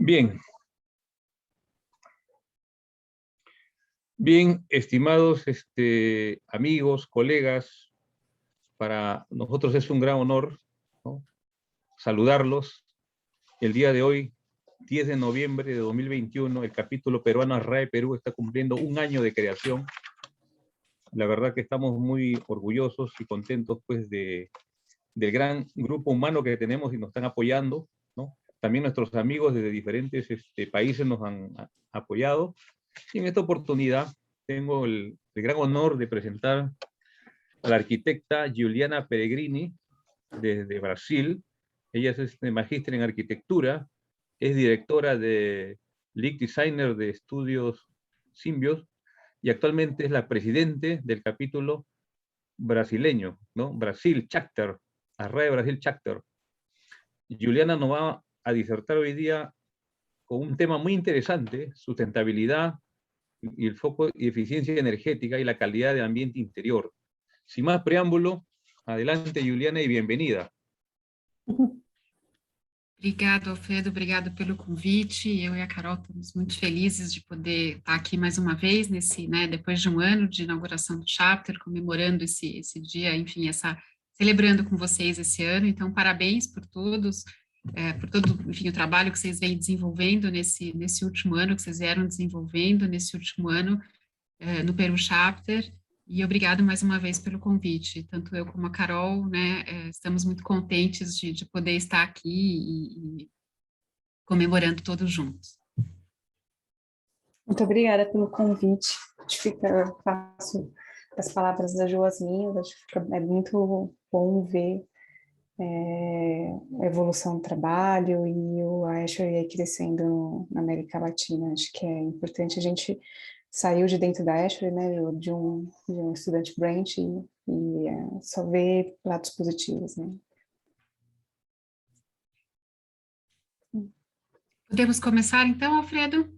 Bien, bien, estimados amigos, colegas, para nosotros es un gran honor, ¿no?, saludarlos. El día de hoy, 10 de noviembre de 2021, el capítulo peruano RAE Perú está cumpliendo un año de creación. La verdad que estamos muy orgullosos y contentos pues del gran grupo humano que tenemos y nos están apoyando, ¿no? También nuestros amigos desde diferentes países nos han apoyado. Y en esta oportunidad tengo el gran honor de presentar a la arquitecta Giuliana Peregrini desde Brasil. Ella es magíster en arquitectura, es directora de Lead Designer de Estudios Symbios y actualmente es la presidente del capítulo brasileño, ¿no? Brasil Chapter, Arrae Brasil Chapter. Giuliana nos va a disertar hoy día con un tema muy interesante: sustentabilidad y el foco y eficiencia energética y la calidad del ambiente interior. Sin más preámbulo, adelante, Giuliana, y bienvenida. Obrigado, Alfredo, obrigado pelo convite. Eu e a Carol estamos muito felizes de poder estar aqui mais uma vez, depois de um ano de inauguração do Chapter, comemorando esse dia, enfim, celebrando com vocês esse ano. Então, parabéns por todos, por todo, enfim, o trabalho que vocês vêm desenvolvendo nesse último ano, que vocês vieram desenvolvendo nesse último ano no Peru Chapter. E obrigado mais uma vez pelo convite. Tanto eu como a Carol, estamos muito contentes de poder estar aqui e comemorando todos juntos. Muito obrigada pelo convite. Faço as palavras da Jo as minhas. Acho que é muito bom ver a evolução do trabalho e o Ashray aí crescendo na América Latina. Acho que é importante. A gente saiu de dentro da Ashray, né, de um estudante branch e só ver lados positivos, né. Podemos começar então, Alfredo?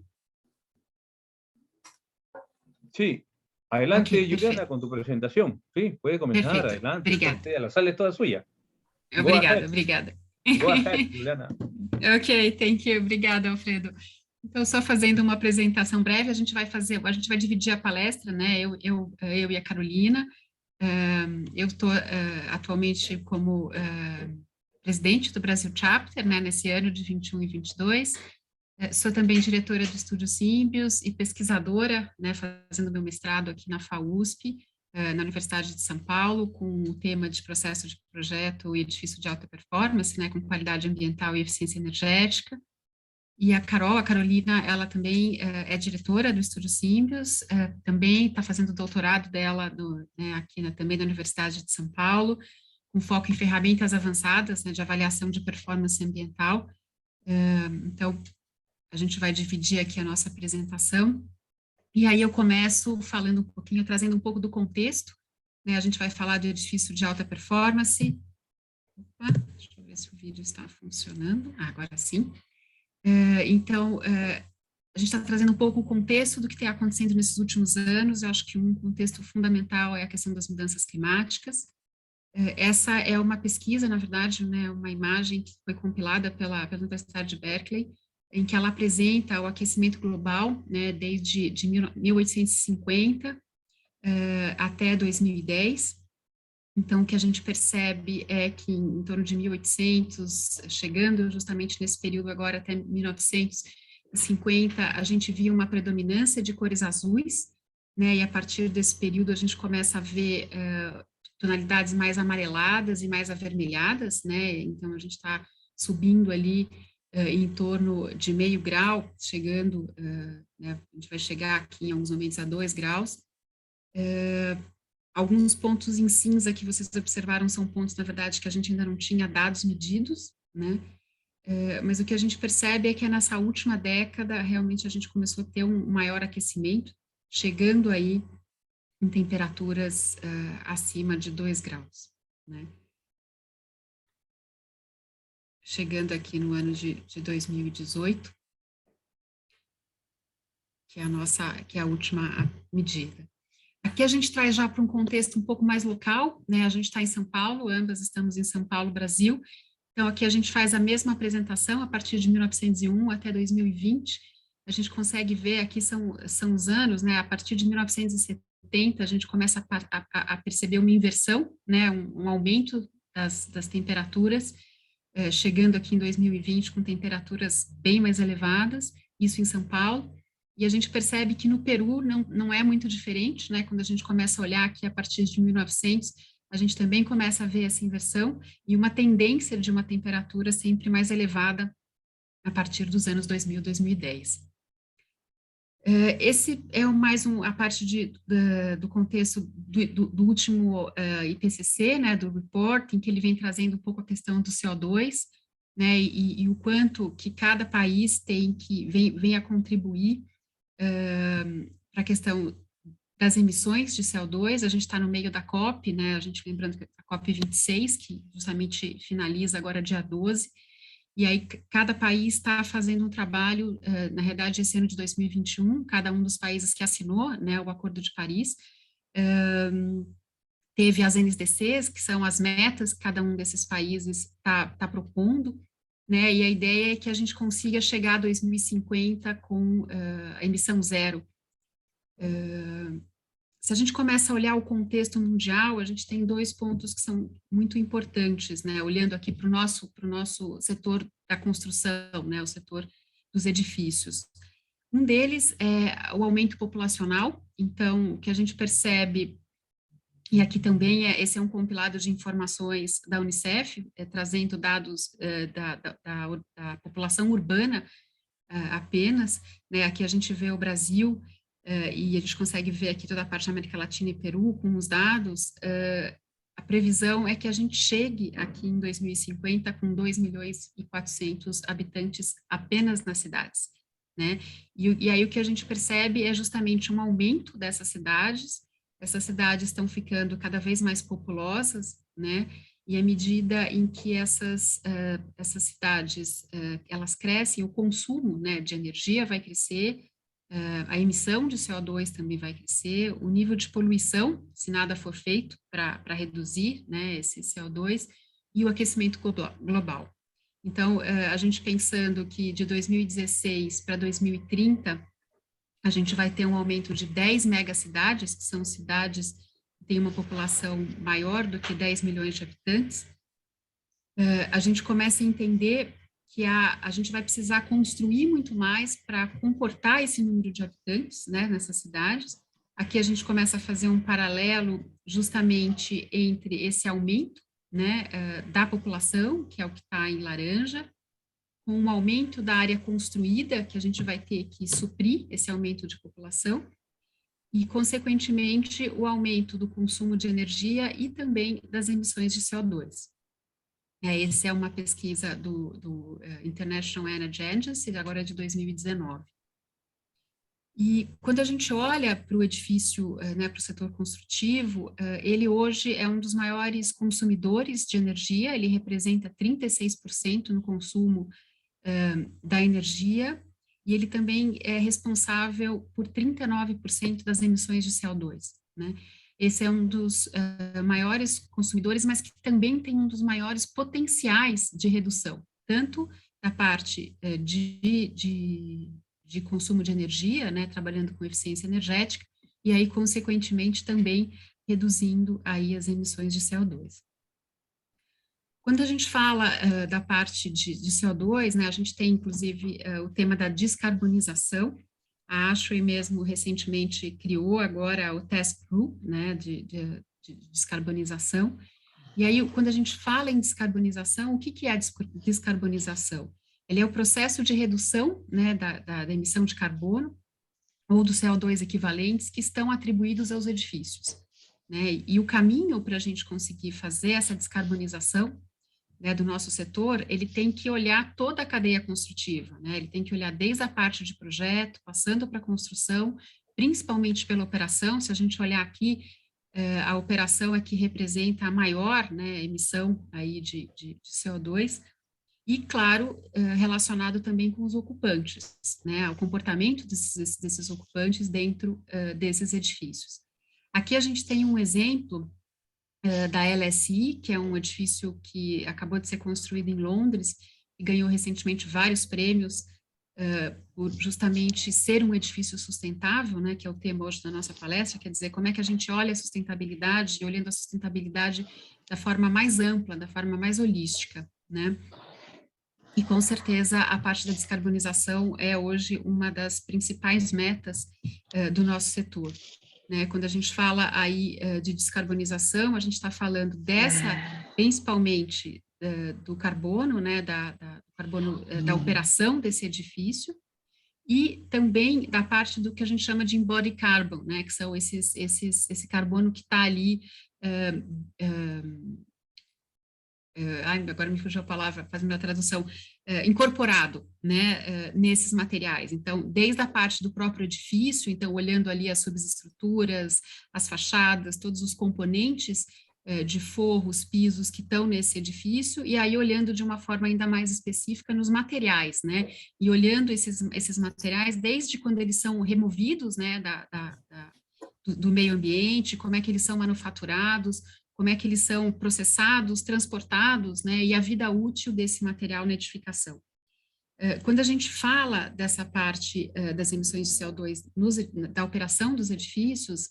Sí, adelante, Ok, Giuliana, con tu presentación. Sí, puede comenzar, Perfeito. adelante. Obrigada. La sala es toda suya. Obrigada. Go ahead, Giuliana. Ok, thank you. Obrigada, Alfredo. Então, só fazendo uma apresentação breve, a gente vai dividir a palestra, né? Eu e a Carolina. Eu estou atualmente como presidente do Brasil Chapter, né, nesse ano de 21 e 22. Sou também diretora do Estúdio Symbios e pesquisadora, né, fazendo meu mestrado aqui na FAUSP, na Universidade de São Paulo, com o tema de processo de projeto e edifício de alta performance, né, com qualidade ambiental e eficiência energética. E a Carolina, ela também é diretora do Estúdio Symbios, também está fazendo o doutorado dela aqui também na Universidade de São Paulo, com foco em ferramentas avançadas, né, de avaliação de performance ambiental. Então, a gente vai dividir aqui a nossa apresentação. E aí eu começo falando um pouquinho, trazendo um pouco do contexto, né, a gente vai falar do edifício de alta performance. Opa, deixa eu ver se o vídeo está funcionando. Agora sim. Então, a gente está trazendo um pouco o contexto do que tem acontecendo nesses últimos anos. Eu acho que um contexto fundamental é a questão das mudanças climáticas. Essa é uma pesquisa, na verdade, né, uma imagem que foi compilada pela Universidade de Berkeley, em que ela apresenta o aquecimento global, né, desde 1850 até 2010. Então, o que a gente percebe é que em torno de 1800, chegando justamente nesse período agora até 1950, a gente via uma predominância de cores azuis, né, e a partir desse período a gente começa a ver tonalidades mais amareladas e mais avermelhadas, né, então a gente está subindo ali em torno de 0,5 grau, chegando, né, a gente vai chegar aqui em alguns momentos a 2 graus, alguns pontos em cinza que vocês observaram são pontos, na verdade, que a gente ainda não tinha dados medidos, né? Mas o que a gente percebe é que nessa última década, realmente, a gente começou a ter um maior aquecimento, chegando aí em temperaturas acima de 2 graus, né? Chegando aqui no ano de 2018, que é a última medida. Aqui a gente traz já para um contexto um pouco mais local, né? A gente está em São Paulo, ambas estamos em São Paulo, Brasil, Então, aqui a gente faz a mesma apresentação a partir de 1901 até 2020. A gente consegue ver, aqui são os anos, né? A partir de 1970, a gente começa a perceber uma inversão, né? Um aumento das temperaturas, chegando aqui em 2020 com temperaturas bem mais elevadas, isso em São Paulo. E a gente percebe que no Peru não é muito diferente, né? Quando a gente começa a olhar aqui a partir de 1900, a gente também começa a ver essa inversão e uma tendência de uma temperatura sempre mais elevada a partir dos anos 2000, 2010. Esse é a parte do contexto do último IPCC, né, do report, em que ele vem trazendo um pouco a questão do CO2, né, e o quanto que cada país vem a contribuir para a questão das emissões de CO2. A gente está no meio da COP, né, a gente lembrando que a COP 26, que justamente finaliza agora dia 12, e aí cada país está fazendo um trabalho, na realidade esse ano de 2021, cada um dos países que assinou, né, o Acordo de Paris, teve as NDCs, que são as metas que cada um desses países está propondo, né, e a ideia é que a gente consiga chegar a 2050 com a emissão zero. Se a gente começa a olhar o contexto mundial, a gente tem 2 pontos que são muito importantes, né? Olhando aqui para o nosso setor da construção, né? O setor dos edifícios. Um deles é o aumento populacional. Então, o que a gente percebe, e aqui também esse é um compilado de informações da Unicef, trazendo dados da população urbana apenas, né? Aqui a gente vê o Brasil, e a gente consegue ver aqui toda a parte da América Latina e Peru com os dados. A previsão é que a gente chegue aqui em 2050 com 2.400.000 habitantes apenas nas cidades, né? E aí o que a gente percebe é justamente um aumento dessas cidades. Essas cidades estão ficando cada vez mais populosas, né? E à medida em que essas cidades elas crescem, o consumo, né, de energia vai crescer, a emissão de CO2 também vai crescer, o nível de poluição, se nada for feito para reduzir, né, esse CO2, e o aquecimento global. Então, a gente pensando que de 2016 para 2030, a gente vai ter um aumento de 10 megacidades, que são cidades que têm uma população maior do que 10 milhões de habitantes. A gente começa a entender que a gente vai precisar construir muito mais para comportar esse número de habitantes, né, nessas cidades. Aqui a gente começa a fazer um paralelo justamente entre esse aumento, né, da população, que é o que está em laranja, com um aumento da área construída, que a gente vai ter que suprir esse aumento de população, e, consequentemente, o aumento do consumo de energia e também das emissões de CO2. Essa é uma pesquisa do International Energy Agency, agora de 2019. E quando a gente olha para o edifício, né, para o setor construtivo, ele hoje é um dos maiores consumidores de energia, ele representa 36% no consumo da energia, e ele também é responsável por 39% das emissões de CO2, né? Esse é um dos maiores consumidores, mas que também tem um dos maiores potenciais de redução, tanto da parte de consumo de energia, né, trabalhando com eficiência energética, e aí, consequentemente, também reduzindo aí as emissões de CO2. Quando a gente fala da parte de CO2, né, a gente tem, inclusive, o tema da descarbonização. A ASHRAE mesmo recentemente criou agora o Task Group, né, de descarbonização. E aí, quando a gente fala em descarbonização, o que é a descarbonização? Ele é o processo de redução, né, da emissão de carbono ou do CO2 equivalentes que estão atribuídos aos edifícios, né? E o caminho para a gente conseguir fazer essa descarbonização, né, do nosso setor, ele tem que olhar toda a cadeia construtiva, né? Ele tem que olhar desde a parte de projeto, passando para a construção, principalmente pela operação. Se a gente olhar aqui, a operação é que representa a maior, né, emissão aí de CO2, e, claro, relacionado também com os ocupantes, né, o comportamento desses ocupantes dentro desses edifícios. Aqui a gente tem um exemplo da LSI, que é um edifício que acabou de ser construído em Londres e ganhou recentemente vários prêmios por justamente ser um edifício sustentável, né, que é o tema hoje da nossa palestra, quer dizer, como é que a gente olha a sustentabilidade, e olhando a sustentabilidade da forma mais ampla, da forma mais holística, né? E com certeza a parte da descarbonização é hoje uma das principais metas do nosso setor. Né? Quando a gente fala aí de descarbonização, a gente está falando principalmente do carbono, né? Do carbono da operação desse edifício, e também da parte do que a gente chama de embodied carbon, né? Que são esse carbono que está ali agora me fugiu a palavra, fazendo a tradução, incorporado, né, nesses materiais. Então, desde a parte do próprio edifício, então, olhando ali as subestruturas, as fachadas, todos os componentes de forros, pisos que estão nesse edifício, e aí olhando de uma forma ainda mais específica nos materiais, né, e olhando esses materiais desde quando eles são removidos, né, do meio ambiente, como é que eles são manufaturados, como é que eles são processados, transportados, né, e a vida útil desse material na edificação. Quando a gente fala dessa parte das emissões de CO2 da operação dos edifícios,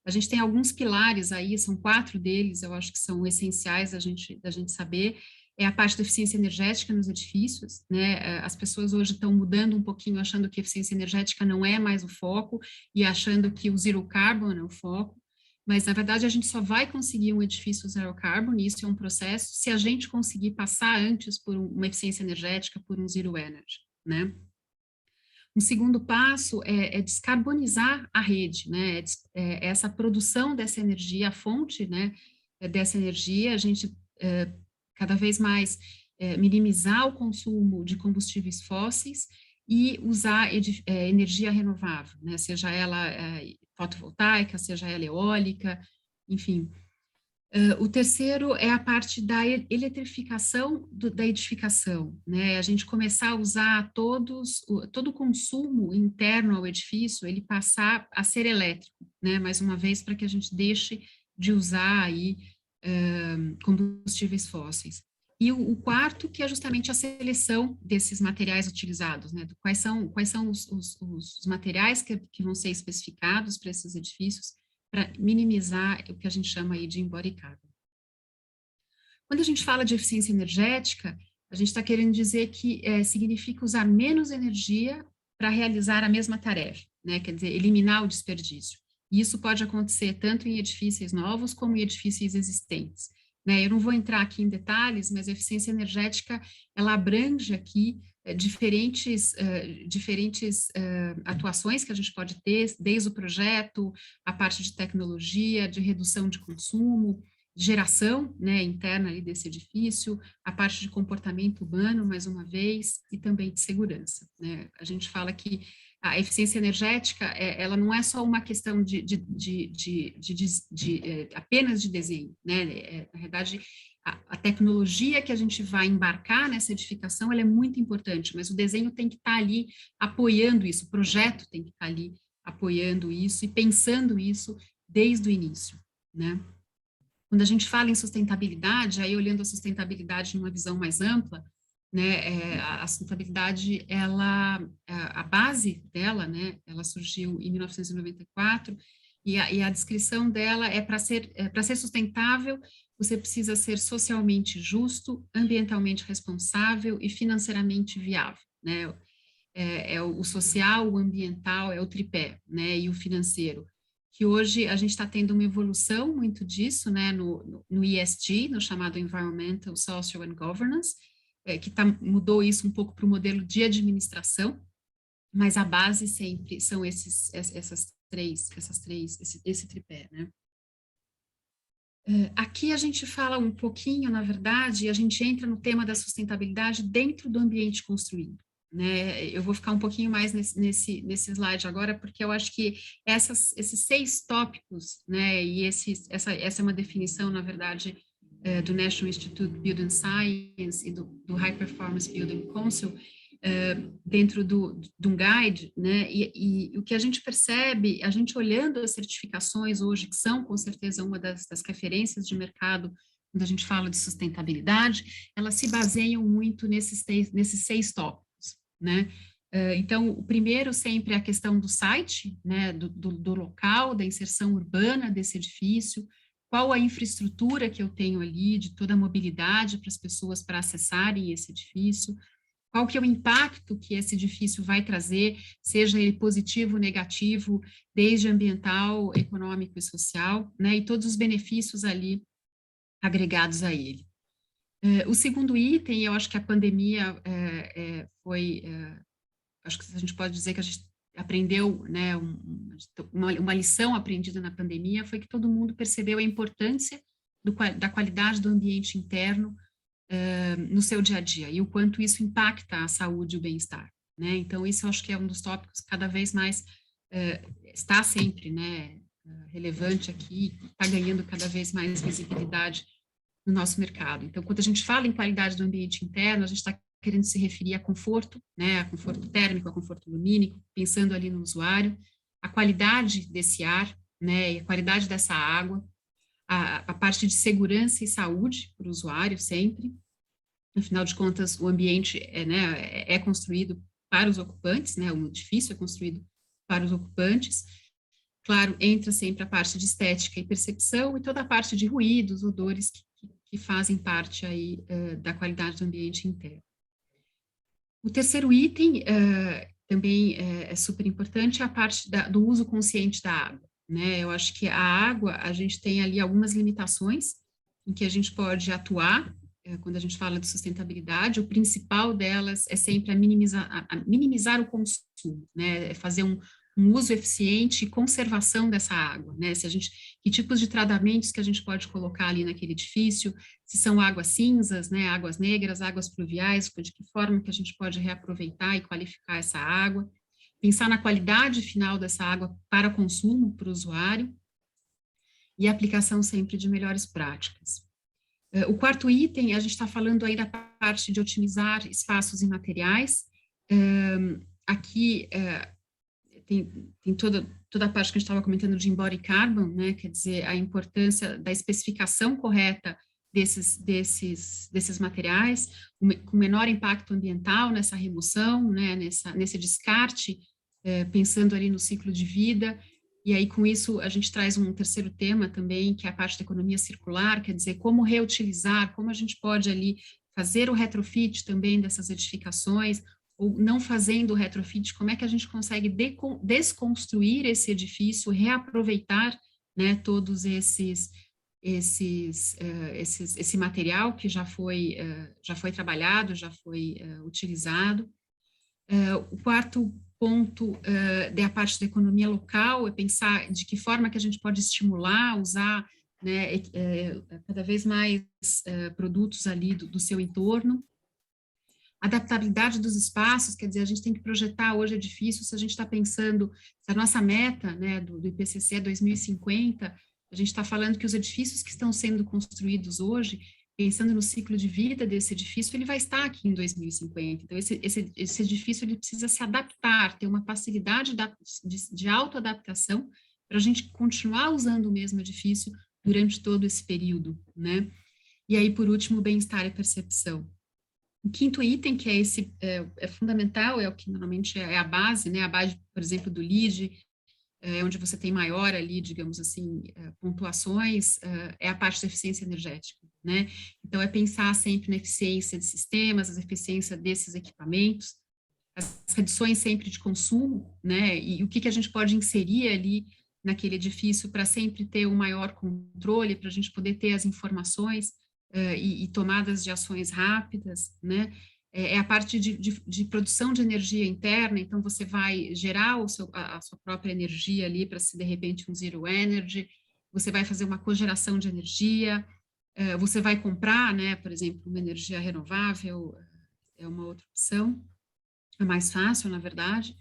a gente tem alguns pilares aí, são 4 deles, eu acho que são essenciais da gente saber. É a parte da eficiência energética nos edifícios, né? As pessoas hoje estão mudando um pouquinho, achando que a eficiência energética não é mais o foco e achando que o zero carbon é o foco. Mas, na verdade, a gente só vai conseguir um edifício zero carbon, e isso é um processo, se a gente conseguir passar antes por uma eficiência energética, por um zero energy, né? Um segundo passo é descarbonizar a rede, né? Essa produção dessa energia, a fonte, né, dessa energia, a gente cada vez mais minimizar o consumo de combustíveis fósseis e usar energia renovável, né? Seja ela fotovoltaica, seja ela eólica, enfim. O terceiro é a parte da eletrificação da edificação, né? A gente começar a usar todo o consumo interno ao edifício, ele passar a ser elétrico, né? Mais uma vez, para que a gente deixe de usar aí combustíveis fósseis. E o quarto, que é justamente a seleção desses materiais utilizados, né? Quais são os materiais que vão ser especificados para esses edifícios, para minimizar o que a gente chama aí de embodied carbon. Quando a gente fala de eficiência energética, a gente está querendo dizer que significa usar menos energia para realizar a mesma tarefa, né? Quer dizer, eliminar o desperdício. E isso pode acontecer tanto em edifícios novos como em edifícios existentes. Né? Eu não vou entrar aqui em detalhes, mas a eficiência energética, ela abrange aqui diferentes atuações que a gente pode ter, desde o projeto, a parte de tecnologia, de redução de consumo, geração, né, interna ali desse edifício, a parte de comportamento humano, mais uma vez, e também de segurança. Né? A gente fala que a eficiência energética, ela não é só uma questão apenas de desenho, né? Na verdade, a tecnologia que a gente vai embarcar nessa edificação, ela é muito importante, mas o desenho tem que estar ali apoiando isso, o projeto tem que estar ali apoiando isso e pensando isso desde o início, né? Quando a gente fala em sustentabilidade, aí olhando a sustentabilidade numa visão mais ampla, né, a sustentabilidade, a base dela, né, ela surgiu em 1994, e a descrição dela é para ser sustentável, você precisa ser socialmente justo, ambientalmente responsável e financeiramente viável, né, o social, o ambiental, é o tripé, né, e o financeiro, que hoje a gente está tendo uma evolução muito disso, né, no ESG, no chamado Environmental, Social and Governance, que mudou isso um pouco para o modelo de administração, mas a base sempre são esse tripé, né? Aqui a gente fala um pouquinho, na verdade, a gente entra no tema da sustentabilidade dentro do ambiente construído, né? Eu vou ficar um pouquinho mais nesse slide agora, porque eu acho que esses 6 tópicos, né, e essa é uma definição, na verdade, do National Institute of Building Science e do High Performance Building Council, dentro de um guide, né? E o que a gente percebe, a gente olhando as certificações hoje, que são com certeza uma das referências de mercado, quando a gente fala de sustentabilidade, elas se baseiam muito nesses 6 tópicos, né? Então, o primeiro sempre é a questão do site, né, do local, da inserção urbana desse edifício, qual a infraestrutura que eu tenho ali, de toda a mobilidade para as pessoas para acessarem esse edifício, qual que é o impacto que esse edifício vai trazer, seja ele positivo ou negativo, desde ambiental, econômico e social, né, e todos os benefícios ali agregados a ele. O segundo item, eu acho que a pandemia foi, acho que a gente pode dizer que a gente aprendeu, né, uma lição aprendida na pandemia, foi que todo mundo percebeu a importância da qualidade do ambiente interno no seu dia a dia, e o quanto isso impacta a saúde e o bem-estar, né? Então, isso eu acho que é um dos tópicos que cada vez mais está sempre, né, relevante aqui, está ganhando cada vez mais visibilidade no nosso mercado. Então, quando a gente fala em qualidade do ambiente interno, a gente está querendo se referir a conforto, né, a conforto térmico, a conforto lumínico, pensando ali no usuário, a qualidade desse ar, né, e a qualidade dessa água, a parte de segurança e saúde para o usuário sempre. Afinal de contas, o ambiente é construído para os ocupantes, né, o edifício é construído para os ocupantes. Claro, entra sempre a parte de estética e percepção e toda a parte de ruídos, odores que fazem parte aí da qualidade do ambiente interno. O terceiro item também é super importante, é a parte do uso consciente da água, né? Eu acho que a água, a gente tem ali algumas limitações em que a gente pode atuar quando a gente fala de sustentabilidade. O principal delas é sempre a minimizar o consumo, né? É fazer um uso eficiente e conservação dessa água, né? Que tipos de tratamentos que a gente pode colocar ali naquele edifício, se são águas cinzas, né, águas negras, águas pluviais, de que forma que a gente pode reaproveitar e qualificar essa água, pensar na qualidade final dessa água para consumo para o usuário e a aplicação sempre de melhores práticas. O quarto item, a gente está falando aí da parte de otimizar espaços e materiais. Aqui tem toda a parte que a gente estava comentando de embodied carbon, né, quer dizer, a importância da especificação correta desses materiais, com menor impacto ambiental nessa remoção, né, nesse descarte, pensando ali no ciclo de vida. E aí, com isso, a gente traz um terceiro tema também, que é a parte da economia circular, quer dizer, como reutilizar, como a gente pode ali fazer o retrofit também dessas edificações, ou não fazendo o retrofit, como é que a gente consegue desconstruir esse edifício, reaproveitar, né, todos esse material que já foi trabalhado, já foi utilizado. O quarto ponto é a parte da economia local, é pensar de que forma que a gente pode estimular, usar, né, cada vez mais produtos ali do seu entorno. Adaptabilidade dos espaços, quer dizer, a gente tem que projetar hoje edifícios, se a gente está pensando, se a nossa meta, né, do IPCC é 2050, a gente está falando que os edifícios que estão sendo construídos hoje, pensando no ciclo de vida desse edifício, ele vai estar aqui em 2050. Então, esse edifício ele precisa se adaptar, ter uma facilidade de autoadaptação para a gente continuar usando o mesmo edifício durante todo esse período, né? E aí, por último, bem-estar e percepção. O quinto item, que é fundamental, é o que normalmente é a base, né? A base, por exemplo, do LEED, onde você tem maior ali, digamos assim, pontuações, é a parte da eficiência energética, né? Então, é pensar sempre na eficiência de sistemas, a eficiência desses equipamentos, as reduções sempre de consumo, né? E o que a gente pode inserir ali naquele edifício para sempre ter um maior controle, para a gente poder ter as informações e tomadas de ações rápidas, né? É a parte de produção de energia interna, então você vai gerar a sua própria energia ali para se de repente um zero energy, você vai fazer uma cogeração de energia, você vai comprar, né, por exemplo, uma energia renovável, é uma outra opção, é mais fácil, na verdade,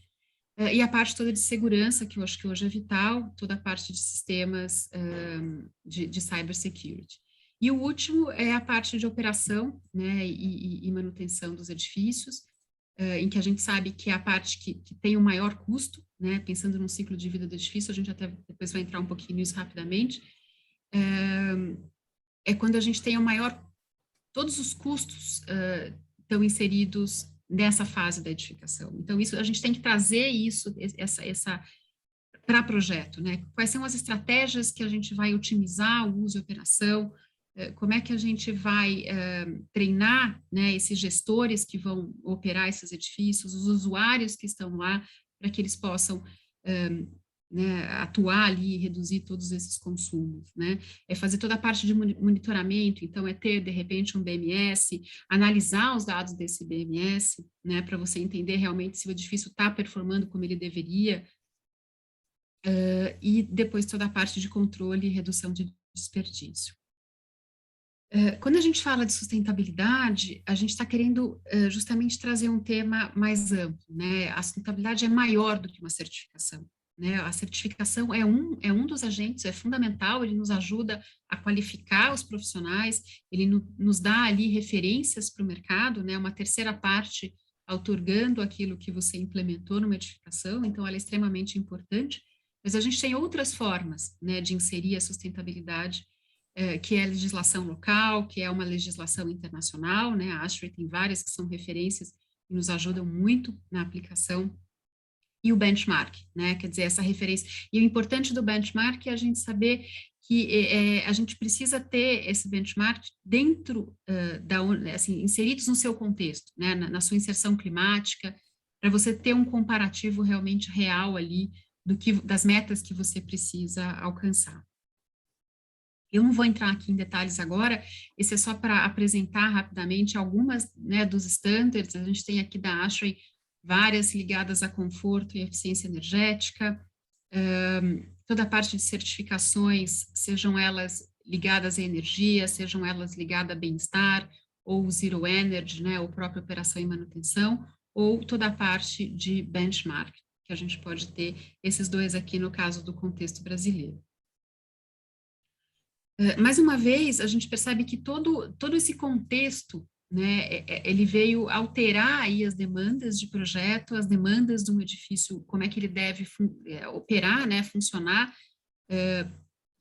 e a parte toda de segurança, que eu acho que hoje é vital, toda a parte de sistemas de cybersecurity. E o último é a parte de operação, né, e manutenção dos edifícios, em que a gente sabe que é a parte que tem o maior custo, né? Pensando no ciclo de vida do edifício, a gente até depois vai entrar um pouquinho nisso rapidamente, é quando a gente tem o maior, todos os custos estão inseridos nessa fase da edificação. Então, isso, a gente tem que trazer isso, essa para projeto, né? Quais são as estratégias que a gente vai otimizar o uso e operação, como é que a gente vai treinar, né, esses gestores que vão operar esses edifícios, os usuários que estão lá, para que eles possam né, atuar ali e reduzir todos esses consumos, né? É fazer toda a parte de monitoramento, então é ter, de repente, um BMS, analisar os dados desse BMS, né, para você entender realmente se o edifício está performando como ele deveria, e depois toda a parte de controle e redução de desperdício. Quando a gente fala de sustentabilidade, a gente está querendo justamente trazer um tema mais amplo, né? A sustentabilidade é maior do que uma certificação, né? A certificação é um dos agentes, é fundamental, ele nos ajuda a qualificar os profissionais, ele nos dá ali referências para o mercado, né? Uma terceira parte outorgando aquilo que você implementou numa edificação, então ela é extremamente importante, mas a gente tem outras formas, né, de inserir a sustentabilidade, que é a legislação local, que é uma legislação internacional, né? A ASHRAE tem várias que são referências e nos ajudam muito na aplicação, e o benchmark, né? Quer dizer, essa referência. E o importante do benchmark é a gente saber que a gente precisa ter esse benchmark dentro assim, inseridos no seu contexto, né? Na sua inserção climática, para você ter um comparativo realmente real ali das metas que você precisa alcançar. Eu não vou entrar aqui em detalhes agora, esse é só para apresentar rapidamente algumas, né, dos standards. A gente tem aqui da ASHRAE várias ligadas a conforto e eficiência energética, toda a parte de certificações, sejam elas ligadas à energia, sejam elas ligadas a bem-estar, ou zero energy, né, ou própria operação e manutenção, ou toda a parte de benchmark, que a gente pode ter esses dois aqui no caso do contexto brasileiro. Mais uma vez, a gente percebe que todo esse contexto, né, ele veio alterar aí as demandas de projeto, as demandas de um edifício, como é que ele deve operar, né, funcionar,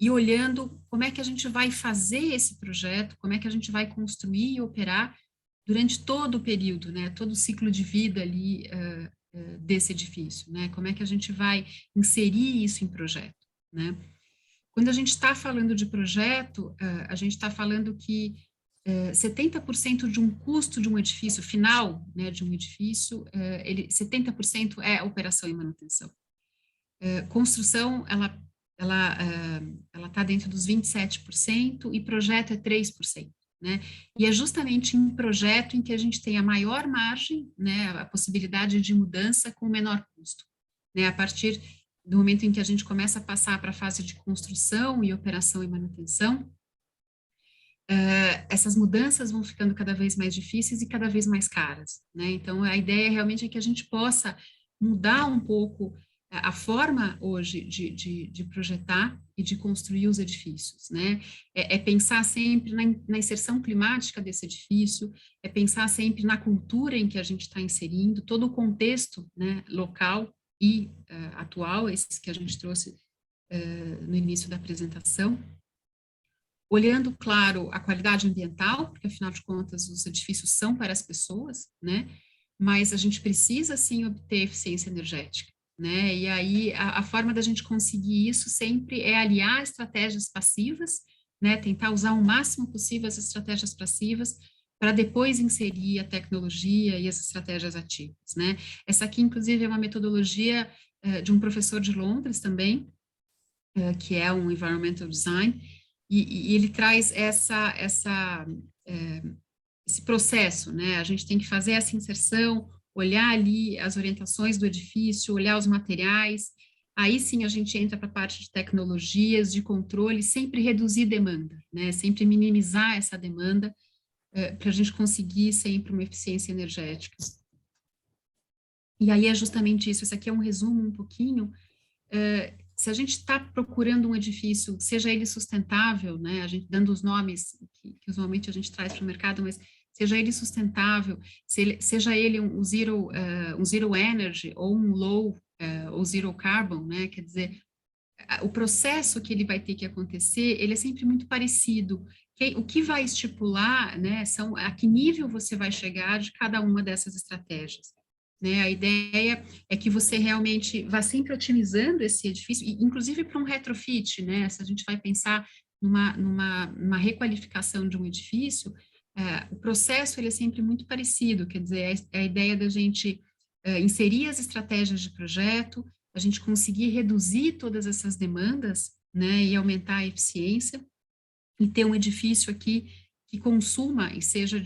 e olhando como é que a gente vai fazer esse projeto, como é que a gente vai construir e operar durante todo o período, né, todo o ciclo de vida ali desse edifício, né, como é que a gente vai inserir isso em projeto, né. Quando a gente está falando de projeto, a gente está falando que 70% de um custo de um edifício final, né, de um edifício, 70% é operação e manutenção. Construção, ela está dentro dos 27% e projeto é 3%. Né? E é justamente em projeto em que a gente tem a maior margem, né, a possibilidade de mudança com o menor custo. Né? A partir do momento em que a gente começa a passar para a fase de construção e operação e manutenção, essas mudanças vão ficando cada vez mais difíceis e cada vez mais caras, né? Então, a ideia realmente é que a gente possa mudar um pouco a forma hoje de projetar e de construir os edifícios, né? É pensar sempre na inserção climática desse edifício, é pensar sempre na cultura em que a gente está inserindo, todo o contexto, né, local e atual, esses que a gente trouxe no início da apresentação, olhando, claro, a qualidade ambiental, porque, afinal de contas, os edifícios são para as pessoas, né, mas a gente precisa, sim, obter eficiência energética, né, e aí a forma da gente conseguir isso sempre é aliar estratégias passivas, né, tentar usar o máximo possível as estratégias passivas, para depois inserir a tecnologia e as estratégias ativas, né. Essa aqui, inclusive, é uma metodologia de um professor de Londres também, que é um Environmental Design, e ele traz esse processo, né, a gente tem que fazer essa inserção, olhar ali as orientações do edifício, olhar os materiais, aí sim a gente entra para a parte de tecnologias, de controle, sempre reduzir demanda, né, sempre minimizar essa demanda, para a gente conseguir sempre uma eficiência energética. E aí é justamente isso, esse aqui é um resumo um pouquinho, se a gente está procurando um edifício, seja ele sustentável, né, a gente dando os nomes que usualmente a gente traz para o mercado, mas seja ele sustentável, seja ele um zero energy ou um low ou zero carbon, né? Quer dizer, o processo que ele vai ter que acontecer, ele é sempre muito parecido. O que vai estipular, né, são a que nível você vai chegar de cada uma dessas estratégias. Né? A ideia é que você realmente vá sempre otimizando esse edifício, inclusive para um retrofit, né? Se a gente vai pensar numa requalificação de um edifício, o processo ele é sempre muito parecido, quer dizer, é a ideia da gente inserir as estratégias de projeto, a gente conseguir reduzir todas essas demandas, né, e aumentar a eficiência, e ter um edifício aqui que consuma e esteja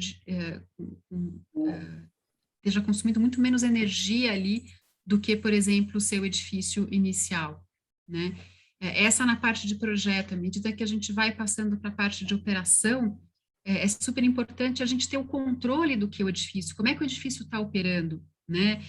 consumindo muito menos energia ali do que, por exemplo, o seu edifício inicial, né? Essa na parte de projeto, à medida que a gente vai passando para a parte de operação, é super importante a gente ter o controle do que o edifício, como é que o edifício está operando, né?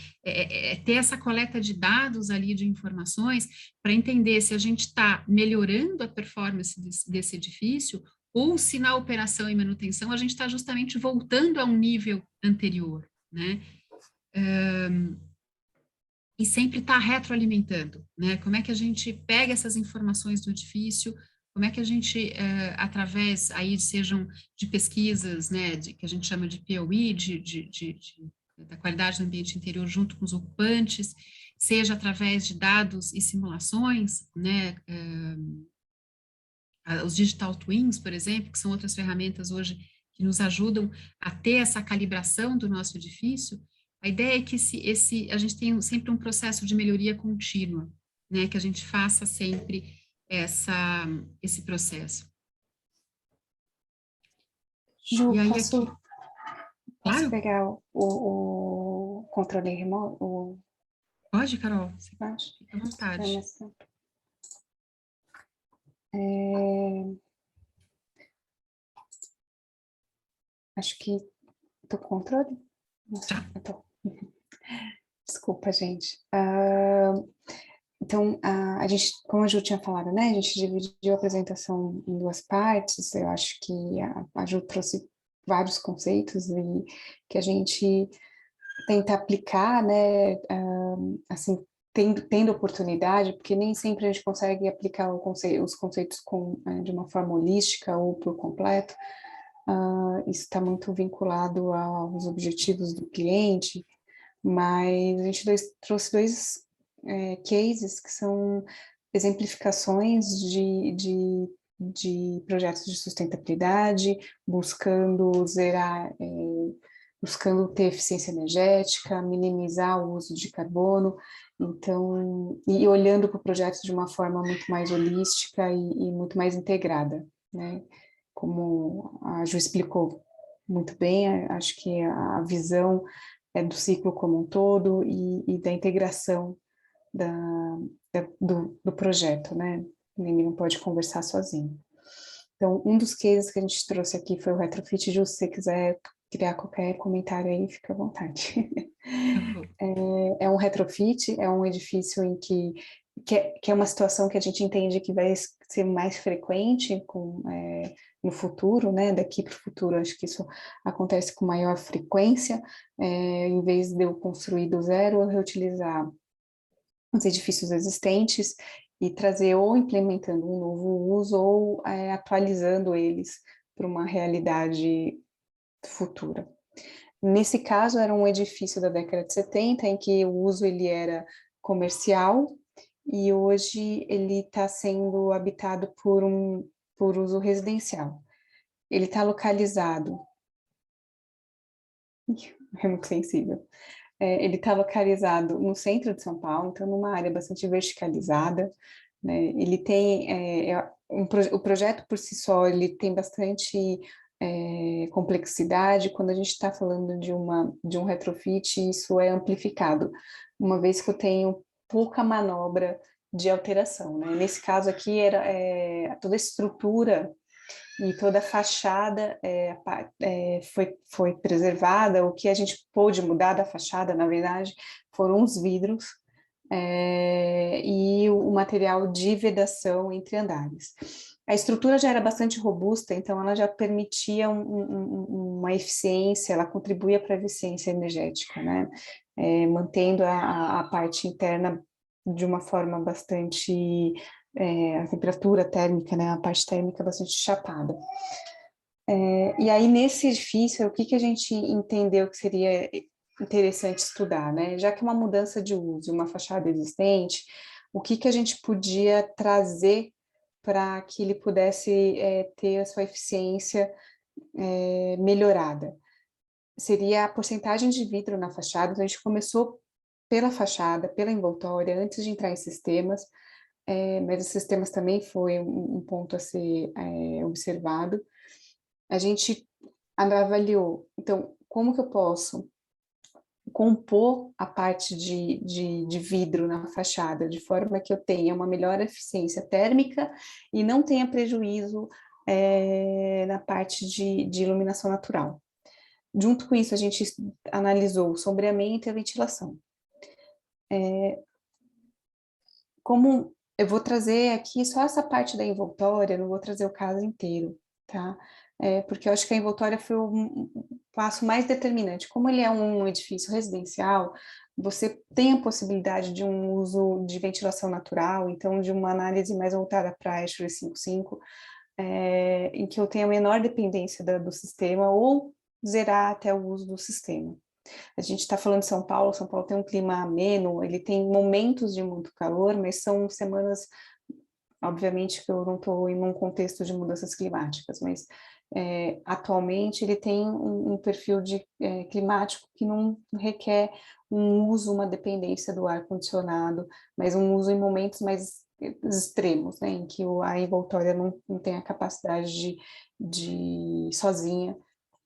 Ter essa coleta de dados ali, de informações, para entender se a gente está melhorando a performance desse edifício, ou se na operação e manutenção a gente está justamente voltando a um nível anterior, né? E sempre está retroalimentando, né? Como é que a gente pega essas informações do edifício, como é que a gente, através aí sejam de pesquisas, né, que a gente chama de POE, da qualidade do ambiente interior junto com os ocupantes, seja através de dados e simulações, né, os digital twins, por exemplo, que são outras ferramentas hoje que nos ajudam a ter essa calibração do nosso edifício. A ideia é que a gente tenha sempre um processo de melhoria contínua, né, que a gente faça sempre esse processo. Ju, e aí posso claro, pegar o controle remoto? Pode, Carol, você Pode? fica à vontade. Acho que estou com controle? Tá. Desculpa, gente. Então, a gente, como a Ju tinha falado, né? A gente dividiu a apresentação em duas partes. Eu acho que a Ju trouxe vários conceitos e que a gente tenta aplicar, né? Assim, tendo oportunidade, porque nem sempre a gente consegue aplicar os conceitos de uma forma holística ou por completo. Isso está muito vinculado aos objetivos do cliente, mas a gente trouxe dois cases que são exemplificações de projetos de sustentabilidade, buscando zerar, buscando ter eficiência energética, minimizar o uso de carbono, então, e olhando para o projeto de uma forma muito mais holística e muito mais integrada, né? Como a Ju explicou muito bem, acho que a visão do ciclo como um todo e da integração do projeto, né? Ninguém não pode conversar sozinho. Então, um dos cases que a gente trouxe aqui foi o retrofit. Ju, se você quiser criar qualquer comentário aí, fica à vontade. É um retrofit, é um edifício em que é uma situação que a gente entende que vai ser mais frequente no futuro, né? Daqui para o futuro, acho que isso acontece com maior frequência. Em vez de eu construir do zero, eu reutilizar os edifícios existentes e trazer ou implementando um novo uso ou atualizando eles para uma realidade futura. Nesse caso, era um edifício da década de 70, em que o uso ele era comercial, e hoje ele está sendo habitado por uso residencial. Ele está localizado... É muito sensível. Ele está localizado no centro de São Paulo, então numa área bastante verticalizada, né? Ele tem... o projeto por si só, ele tem bastante... complexidade. Quando a gente está falando de um retrofit, isso é amplificado, uma vez que eu tenho pouca manobra de alteração, né? Nesse caso aqui, toda a estrutura e toda a fachada foi preservada. O que a gente pôde mudar da fachada, na verdade, foram os vidros e o material de vedação entre andares. A estrutura já era bastante robusta, então ela já permitia uma eficiência, ela contribuía para a eficiência energética, né? Mantendo a parte interna de uma forma bastante, a temperatura térmica, né? A parte térmica bastante chapada. E aí, nesse edifício, o que a gente entendeu que seria interessante estudar, né? Já que é uma mudança de uso, uma fachada existente, o que a gente podia trazer para que ele pudesse ter a sua eficiência melhorada? Seria a porcentagem de vidro na fachada. Então, a gente começou pela fachada, pela envoltória, antes de entrar em sistemas, mas os sistemas também foi um ponto a ser observado. A gente avaliou, então, como que eu posso compor a parte de vidro na fachada, de forma que eu tenha uma melhor eficiência térmica e não tenha prejuízo na parte de iluminação natural. Junto com isso, a gente analisou o sombreamento e a ventilação. Como eu vou trazer aqui só essa parte da envoltória, não vou trazer o caso inteiro, tá? Porque eu acho que a envoltória foi o passo mais determinante. Como ele é um edifício residencial, você tem a possibilidade de um uso de ventilação natural, então de uma análise mais voltada para a ESHRE 5.5, em que eu tenho a menor dependência do sistema, ou zerar até o uso do sistema. A gente está falando de São Paulo tem um clima ameno, ele tem momentos de muito calor, mas são semanas, obviamente que eu não estou em um contexto de mudanças climáticas, mas atualmente ele tem um perfil climático que não requer um uso, uma dependência do ar-condicionado, mas um uso em momentos mais extremos, né, em que a envoltória não tem a capacidade sozinha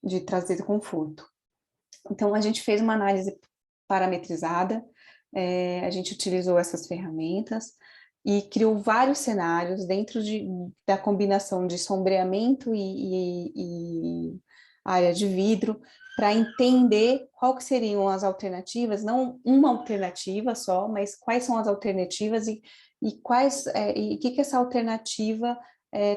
de trazer conforto. Então, a gente fez uma análise parametrizada, a gente utilizou essas ferramentas e criou vários cenários dentro da combinação de sombreamento e área de vidro, para entender qual que seriam as alternativas, não uma alternativa só, mas quais são as alternativas e o que essa alternativa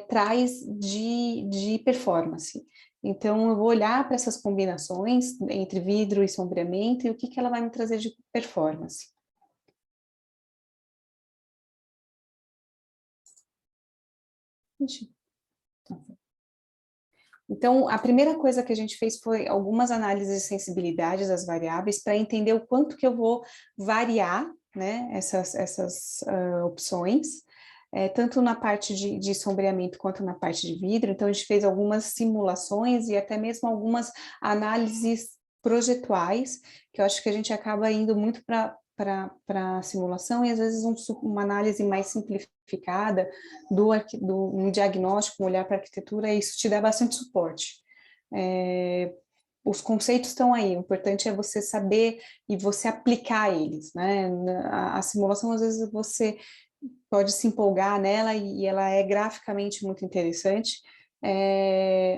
traz de performance. Então, eu vou olhar para essas combinações entre vidro e sombreamento e o que ela vai me trazer de performance. Então, a primeira coisa que a gente fez foi algumas análises de sensibilidade das variáveis para entender o quanto que eu vou variar, né, essas opções, tanto na parte de sombreamento quanto na parte de vidro. Então, a gente fez algumas simulações e até mesmo algumas análises projetuais, que eu acho que a gente acaba indo muito para a simulação e às vezes uma análise mais simplificada um diagnóstico, um olhar para a arquitetura, isso te dá bastante suporte. Os conceitos estão aí, o importante é você saber e você aplicar eles, né? A simulação, às vezes, você pode se empolgar nela e ela é graficamente muito interessante,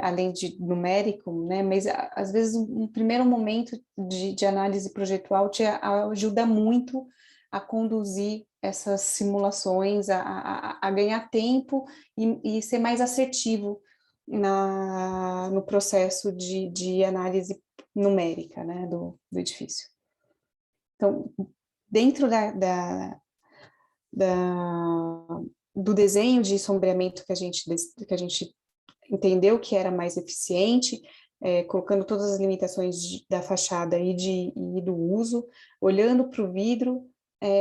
além de numérico, né? Mas às vezes um primeiro momento de análise projetual te ajuda muito a conduzir essas simulações, a ganhar tempo e ser mais assertivo no processo de análise numérica, né, do edifício. Então, dentro do desenho de sombreamento que a gente entendeu que era mais eficiente, colocando todas as limitações da fachada e do uso, olhando para o vidro,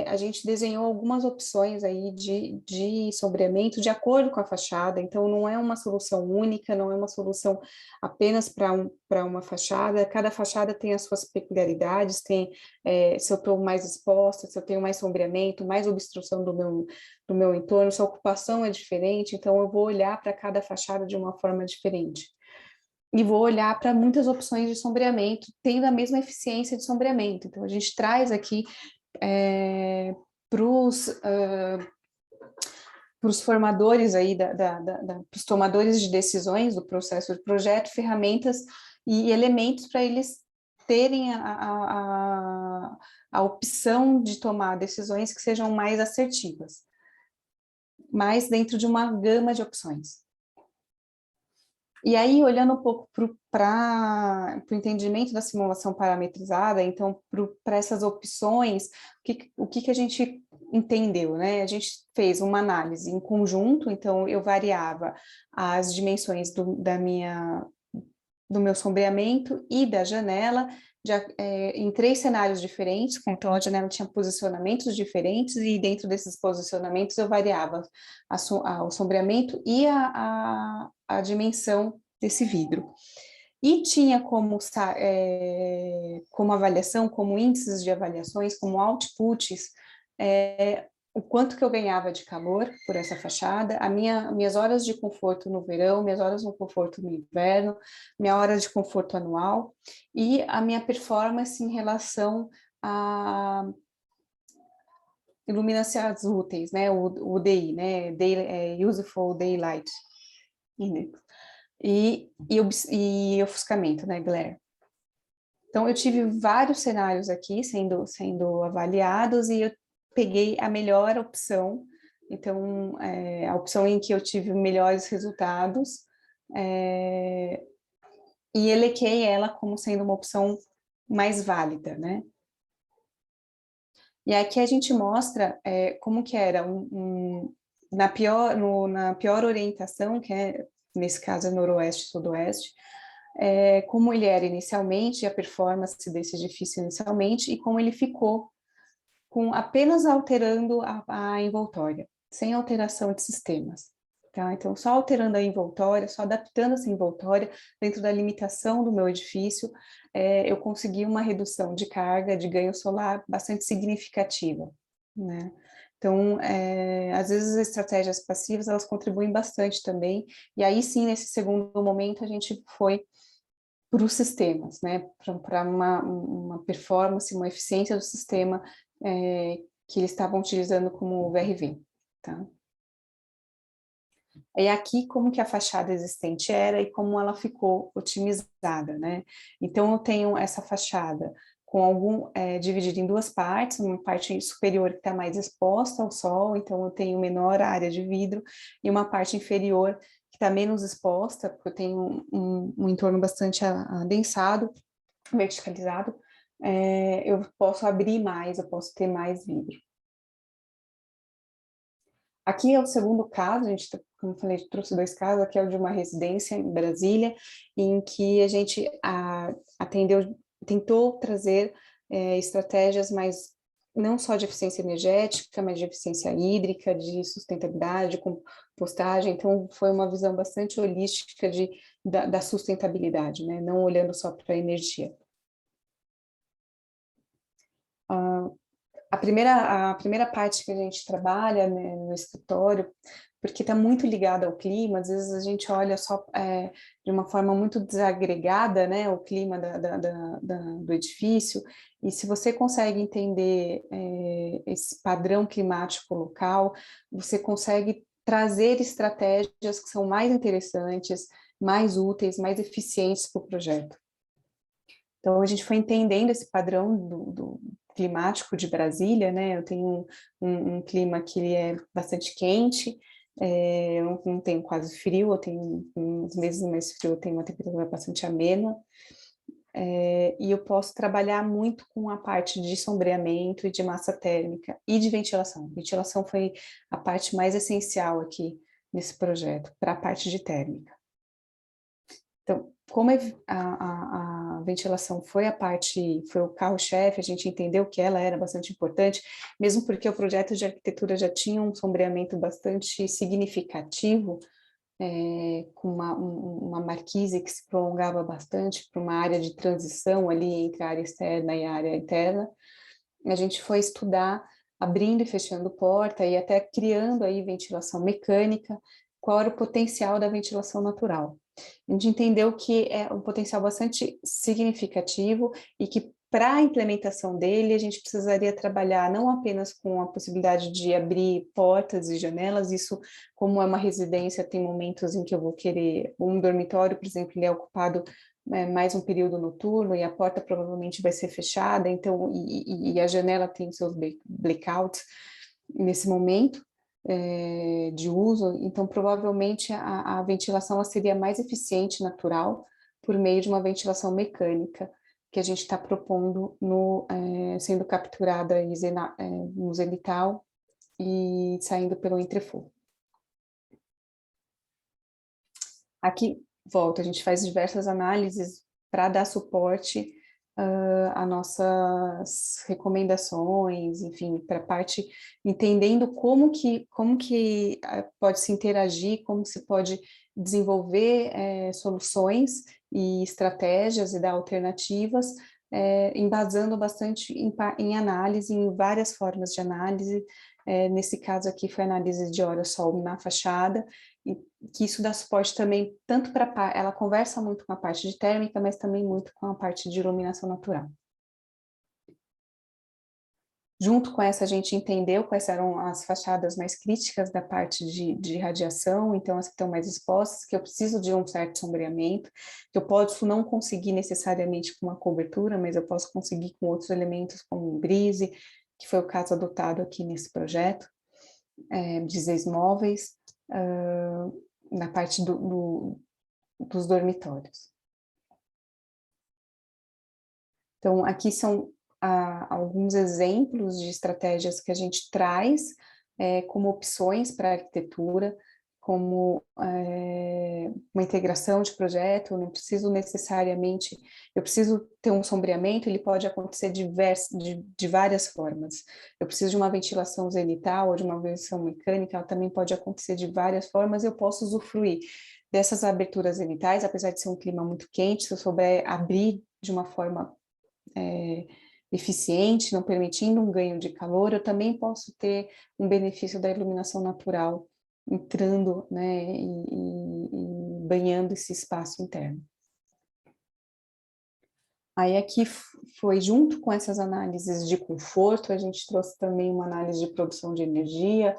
a gente desenhou algumas opções aí de sombreamento de acordo com a fachada. Então, não é uma solução única, não é uma solução apenas para uma fachada, cada fachada tem as suas peculiaridades, se eu estou mais exposta, se eu tenho mais sombreamento, mais obstrução do meu entorno, se a ocupação é diferente, então eu vou olhar para cada fachada de uma forma diferente. E vou olhar para muitas opções de sombreamento, tendo a mesma eficiência de sombreamento. Então, a gente traz aqui para os formadores aí, os tomadores de decisões do processo de projeto, ferramentas e elementos para eles terem a opção de tomar decisões que sejam mais assertivas. mas dentro de uma gama de opções. E aí, olhando um pouco para o entendimento da simulação parametrizada, então, para essas opções, o que a gente entendeu, né? A gente fez uma análise em conjunto, então eu variava as dimensões do meu sombreamento e da janela em 3 cenários diferentes, então a janela tinha posicionamentos diferentes e dentro desses posicionamentos eu variava o sombreamento e a dimensão desse vidro. E tinha como avaliação, como índices de avaliações, como outputs, o quanto que eu ganhava de calor por essa fachada, minhas horas de conforto no verão, minhas horas de conforto no inverno, minha hora de conforto anual e a minha performance em relação a iluminâncias úteis, né, o UDI, né, Useful Daylight Index, e ofuscamento, né, glare. Então, eu tive vários cenários aqui sendo avaliados e eu peguei a melhor opção, então, a opção em que eu tive melhores resultados, e elequei ela como sendo uma opção mais válida, né? E aqui a gente mostra como que era na pior orientação, que nesse caso é noroeste e sudoeste, como ele era inicialmente, a performance desse edifício inicialmente, e como ele ficou com apenas alterando a envoltória, sem alteração de sistemas. Tá? Então, só alterando a envoltória, só adaptando essa envoltória dentro da limitação do meu edifício, eu consegui uma redução de carga, de ganho solar bastante significativa, né? Então, às vezes as estratégias passivas, elas contribuem bastante também, e aí sim, nesse segundo momento, a gente foi para os sistemas, né? Para uma performance, uma eficiência do sistema que eles estavam utilizando como VRV, tá? É aqui como que a fachada existente era e como ela ficou otimizada, né? Então, eu tenho essa fachada com dividida em 2 partes, uma parte superior que está mais exposta ao sol, então eu tenho menor área de vidro, e uma parte inferior que está menos exposta, porque eu tenho um entorno bastante adensado, verticalizado, eu posso abrir mais, eu posso ter mais vidro. Aqui é o segundo caso, a gente, como eu falei, trouxe 2 casos, aqui é o de uma residência em Brasília, em que a gente tentou trazer estratégias mais, não só de eficiência energética, mas de eficiência hídrica, de sustentabilidade, de compostagem, então foi uma visão bastante holística da sustentabilidade, né? Não olhando só para a energia. A primeira parte que a gente trabalha, né, no escritório, porque está muito ligada ao clima, às vezes a gente olha só de uma forma muito desagregada, né, o clima do edifício, e se você consegue entender esse padrão climático local, você consegue trazer estratégias que são mais interessantes, mais úteis, mais eficientes para o projeto. Então, a gente foi entendendo esse padrão do climático de Brasília, né? Eu tenho um clima que ele é bastante quente, eu não tenho quase frio, eu tenho uns meses mais frio, eu tenho uma temperatura bastante amena, e eu posso trabalhar muito com a parte de sombreamento e de massa térmica e de ventilação. Ventilação foi a parte mais essencial aqui nesse projeto, para a parte de térmica. Então, como a ventilação foi o carro-chefe, a gente entendeu que ela era bastante importante, mesmo porque o projeto de arquitetura já tinha um sombreamento bastante significativo, com uma marquise que se prolongava bastante para uma área de transição ali entre a área externa e a área interna. A gente foi estudar, abrindo e fechando porta e até criando aí ventilação mecânica, qual era o potencial da ventilação natural. A gente entendeu que é um potencial bastante significativo e que para a implementação dele a gente precisaria trabalhar não apenas com a possibilidade de abrir portas e janelas, isso como é uma residência, tem momentos em que eu vou querer, um dormitório, por exemplo, ele é ocupado mais um período noturno e a porta provavelmente vai ser fechada, então, e a janela tem seus blackouts nesse momento, de uso, então provavelmente a ventilação ela seria mais eficiente, natural, por meio de uma ventilação mecânica, que a gente está propondo sendo capturada no zenital e saindo pelo entrefogo. Aqui, volta, a gente faz diversas análises para dar suporte a nossas recomendações, enfim, para a parte, entendendo como que pode se interagir, como se pode desenvolver soluções e estratégias e dar alternativas, embasando bastante em análise, em várias formas de análise. Nesse caso aqui foi análise de hora-sol na fachada, e que isso dá suporte também, tanto para ela conversa muito com a parte de térmica, mas também muito com a parte de iluminação natural. Junto com essa, a gente entendeu quais eram as fachadas mais críticas da parte de radiação, então as que estão mais expostas, que eu preciso de um certo sombreamento, que eu posso não conseguir necessariamente com uma cobertura, mas eu posso conseguir com outros elementos, como um brise, que foi o caso adotado aqui nesse projeto, brises móveis, na parte dos dormitórios. Então, aqui são alguns exemplos de estratégias que a gente traz como opções para a arquitetura, como uma integração de projeto. Eu não preciso necessariamente, eu preciso ter um sombreamento, ele pode acontecer de várias formas. Eu preciso de uma ventilação zenital ou de uma ventilação mecânica, ela também pode acontecer de várias formas, eu posso usufruir dessas aberturas zenitais, apesar de ser um clima muito quente, se eu souber abrir de uma forma eficiente, não permitindo um ganho de calor, eu também posso ter um benefício da iluminação natural entrando, né, e banhando esse espaço interno. Aí aqui foi junto com essas análises de conforto, a gente trouxe também uma análise de produção de energia,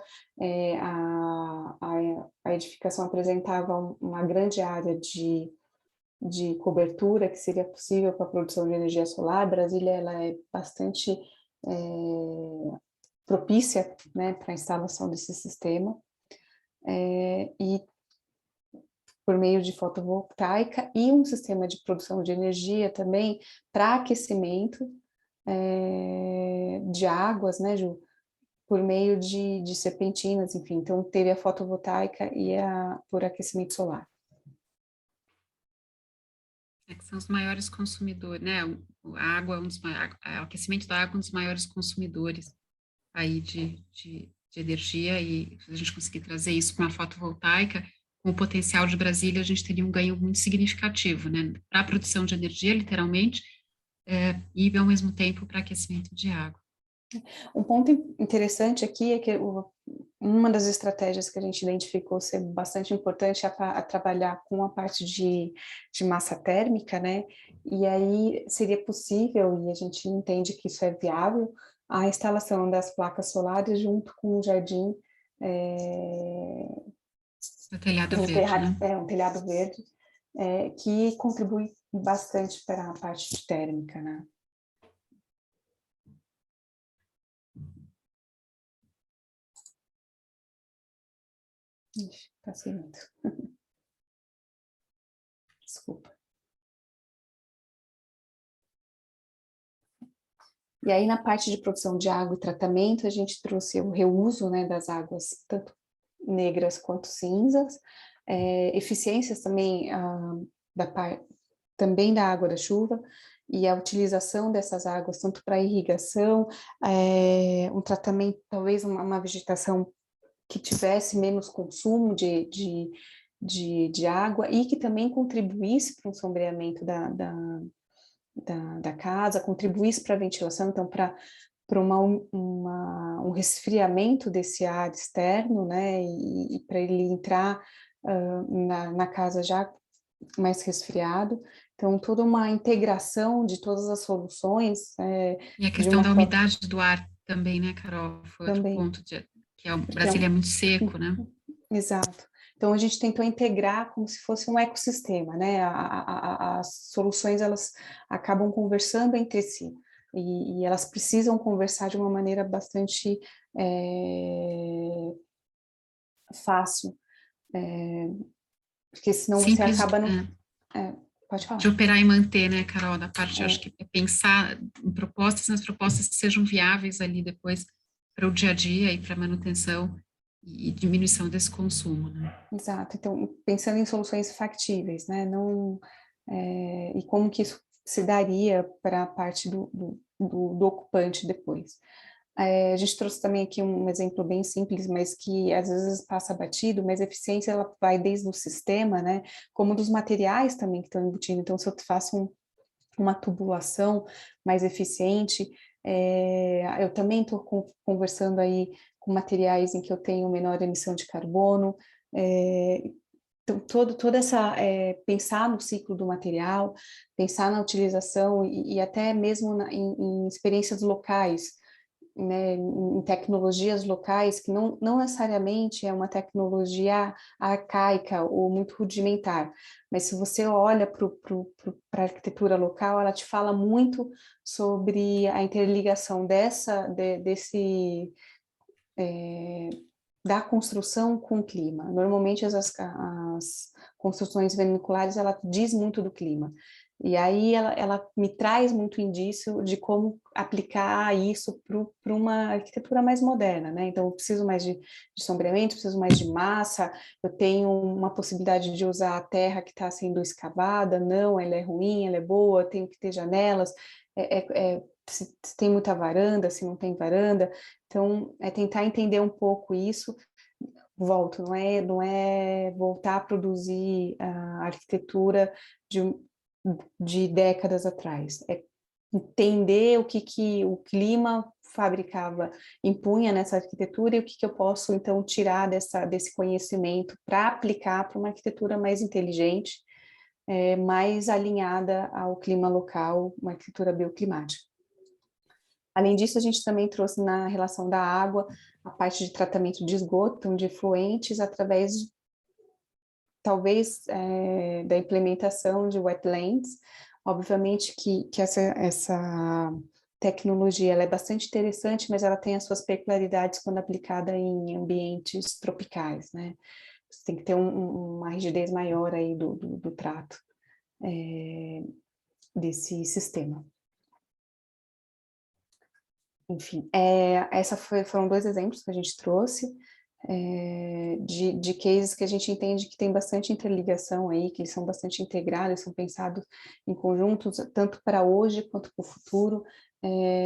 a edificação apresentava uma grande área de cobertura que seria possível para a produção de energia solar. Brasília ela é bastante propícia, né, para a instalação desse sistema, e por meio de fotovoltaica e um sistema de produção de energia também para aquecimento de águas, né, Ju? Por meio de serpentinas, enfim. Então, teve a fotovoltaica e por aquecimento solar. Que são os maiores consumidores, né? A água, o aquecimento da água é um dos maiores consumidores aí de energia, e se a gente conseguir trazer isso com a fotovoltaica, com o potencial de Brasília, a gente teria um ganho muito significativo, né? Para a produção de energia, literalmente, e ao mesmo tempo para aquecimento de água. Um ponto interessante aqui é que uma das estratégias que a gente identificou ser bastante importante a trabalhar com a parte de massa térmica, né? E aí seria possível, e a gente entende que isso é viável, a instalação das placas solares junto com o jardim. O telhado verde, né? Um telhado verde, que contribui bastante para a parte de térmica, né? Ixi, passei muito. Desculpa. E aí, na parte de produção de água e tratamento, a gente trouxe o reuso, né, das águas, tanto negras quanto cinzas, eficiências também também da água da chuva, e a utilização dessas águas, tanto para irrigação, um tratamento, talvez uma vegetação que tivesse menos consumo de água e que também contribuísse para um sombreamento da casa, contribuísse para a ventilação, então para um resfriamento desse ar externo, né, e para ele entrar na casa já mais resfriado. Então, toda uma integração de todas as soluções. E a questão da umidade do ar também, né, Carol? Foi outro ponto, que o Brasília é muito seco, né? Exato. Então, a gente tentou integrar como se fosse um ecossistema, né? As soluções, elas acabam conversando entre si, e elas precisam conversar de uma maneira bastante fácil, porque senão você Simples, acaba não... pode falar. de operar e manter, né, Carol, da parte, É. acho que é pensar em propostas, nas propostas que sejam viáveis ali depois para o dia a dia e para manutenção e diminuição desse consumo, né? Exato, então pensando em soluções factíveis, né, não, e como que isso se daria para a parte do ocupante depois. A gente trouxe também aqui um exemplo bem simples, mas que às vezes passa batido, mas a eficiência ela vai desde o sistema, né, como dos materiais também que estão embutidos. Então, se eu faço uma tubulação mais eficiente, eu também estou conversando aí com materiais em que eu tenho menor emissão de carbono, então, toda essa, pensar no ciclo do material, pensar na utilização e até mesmo em experiências locais, né, em tecnologias locais, que não necessariamente é uma tecnologia arcaica ou muito rudimentar, mas se você olha para a arquitetura local, ela te fala muito sobre a interligação da construção com o clima. Normalmente as construções vermiculares, ela diz muito do clima. E aí ela me traz muito indício de como aplicar isso para uma arquitetura mais moderna, né? Então, eu preciso mais de sombreamento, preciso mais de massa, eu tenho uma possibilidade de usar a terra que está sendo escavada, não, ela é ruim, ela é boa, eu tenho que ter janelas, se tem muita varanda, se não tem varanda. Então, é tentar entender um pouco isso. Volto, não é voltar a produzir a arquitetura de décadas atrás, é entender o que o clima fabricava, impunha nessa arquitetura e o que eu posso, então, tirar desse conhecimento para aplicar para uma arquitetura mais inteligente, mais alinhada ao clima local, uma arquitetura bioclimática. Além disso, a gente também trouxe na relação da água a parte de tratamento de esgoto, então de efluentes, através, talvez, da implementação de wetlands. Obviamente que essa tecnologia ela é bastante interessante, mas ela tem as suas peculiaridades quando aplicada em ambientes tropicais, né? Você tem que ter uma rigidez maior aí do trato desse sistema. Enfim, foram 2 exemplos que a gente trouxe, de cases que a gente entende que tem bastante interligação aí, que eles são bastante integrados, são pensados em conjuntos, tanto para hoje quanto para o futuro,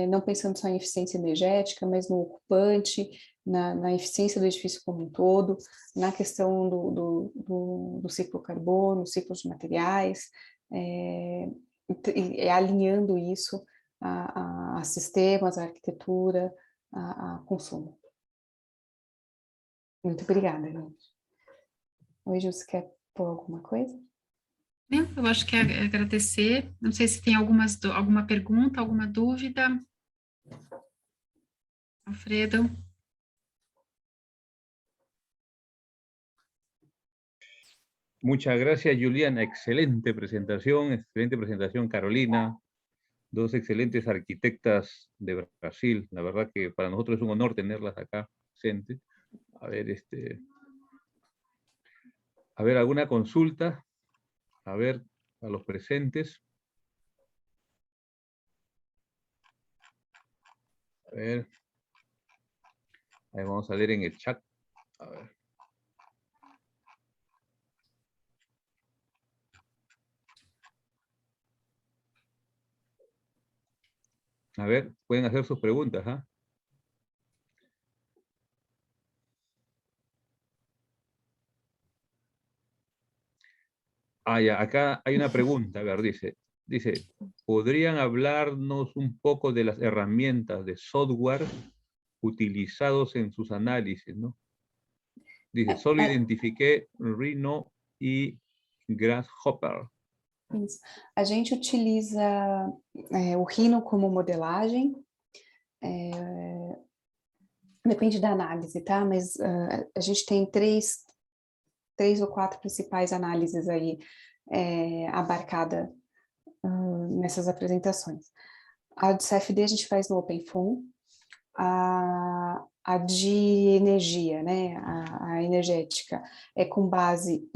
não pensando só em eficiência energética, mas no ocupante, na eficiência do edifício como um todo, na questão do ciclo carbono, ciclos de materiais, e alinhando isso a sistemas, a arquitetura, a consumo. Muito obrigada, gente. Oi, Ju, você quer pôr alguma coisa? Eu acho que é agradecer. Não sei se tem alguma pergunta, alguma dúvida. Alfredo. Muchas gracias, Juliana. Excelente presentación, Carolina. 2 excelentes arquitectas de Brasil. La verdad que para nosotros es un honor tenerlas acá presentes. A ver, alguna consulta. A ver, a los presentes. A ver. Ahí vamos a leer en el chat. A ver. A ver, pueden hacer sus preguntas, ¿ah? Ya, acá hay una pregunta, a ver, dice, ¿podrían hablarnos un poco de las herramientas de software utilizados en sus análisis, ¿no? Dice, solo identifiqué Rhino y Grasshopper. Isso. A gente utiliza o Rhino como modelagem, depende da análise, tá? Mas a gente tem três ou quatro principais análises aí abarcada nessas apresentações. A do CFD a gente faz no OpenFOAM, a a de energia, né, a energética, é com base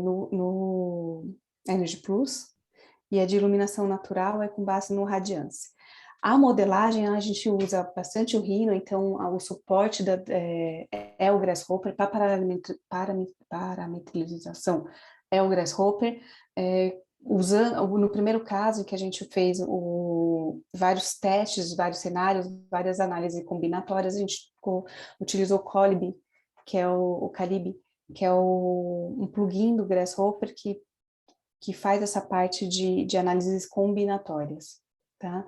no Energy Plus, e a de iluminação natural é com base no Radiance. A modelagem, a gente usa bastante o Rhino, então o suporte é o Grasshopper, para parametrização é o Grasshopper, usando, no primeiro caso que a gente fez vários testes, vários cenários, várias análises combinatórias, a gente utilizou o Colib, que é o Calib, que é um plugin do Grasshopper que faz essa parte de análises combinatórias, tá?